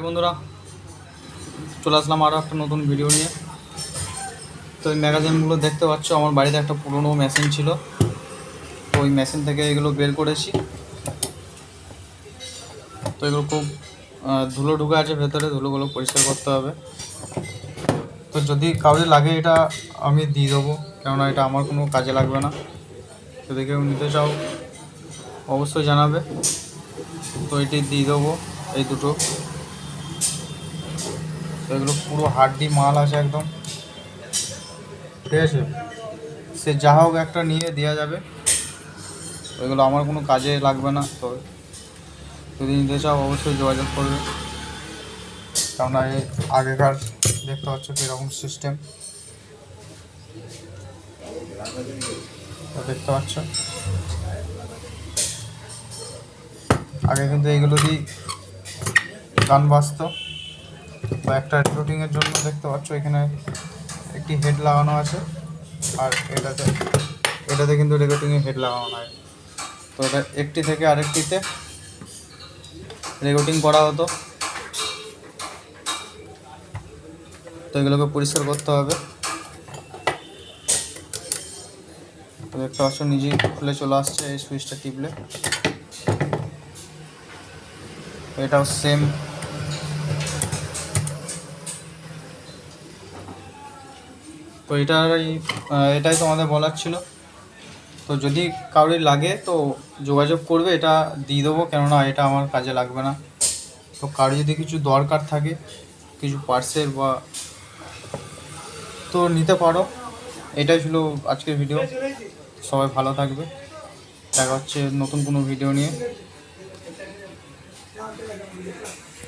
বন্ধুরা, চলে আসলাম আরও একটা নতুন ভিডিও নিয়ে। তো এই ম্যাগাজিনগুলো দেখতে পাচ্ছ, আমার বাড়িতে একটা পুরনো মেশিন ছিল, তো ওই মেশিন থেকে এগুলো বের করেছি। তো এগুলো খুব ধুলো ঢুকে আছে ভেতরে, ধুলোগুলো পরিষ্কার করতে হবে। তো যদি কাউরে লাগে এটা আমি দিয়ে দেবো, কেননা এটা আমার কোনো কাজে লাগবে না। যদি কেউ নিতে চাও অবশ্যই জানাবে। তো এটি দিয়ে দেবো, এই দুটো। তো এগুলো পুরো হাড্ডি মাল আছে একদম, ঠিক আছে। সে যা হোক একটা নিয়ে দেওয়া যাবে, তো এগুলো আমার কোনো কাজে লাগবে না। তো যদি নিতে চাও অবশ্যই যোগাযোগ করবে, কেননা এই আগেকার দেখতে পাচ্ছ কীরকম সিস্টেম, দেখতে পাচ্ছ। আগে কিন্তু এইগুলো দিয়ে গান বাজতো। তো একটা রেকর্ডিংয়ের জন্য দেখতে পাচ্ছ এখানে একটি হেড লাগানো আছে, আর এটাতে কিন্তু রেকর্ডিংয়ের হেড লাগানো নয়। তো এটা একটি থেকে আরেকটিতে রেকর্ডিং করা হতো। তো এগুলোকে পরিষ্কার করতে হবে। তো দেখতে পাচ্ছ নিজেই খুলে চলে আসছে এই সুইচটা টিপলে। এটাও সেম। তো এটাই তোমাদের বলার ছিল। তো যদি কারোর লাগে তো যোগাযোগ করবে, এটা দিয়ে দেবো, কেননা এটা আমার কাজে লাগবে না। তো কারো যদি কিছু দরকার থাকে, কিছু পার্সেল বা, তো নিতে পারো। এটাই ছিল আজকের ভিডিও। সবাই ভালো থাকবে, দেখা হচ্ছে নতুন কোনো ভিডিও নিয়ে।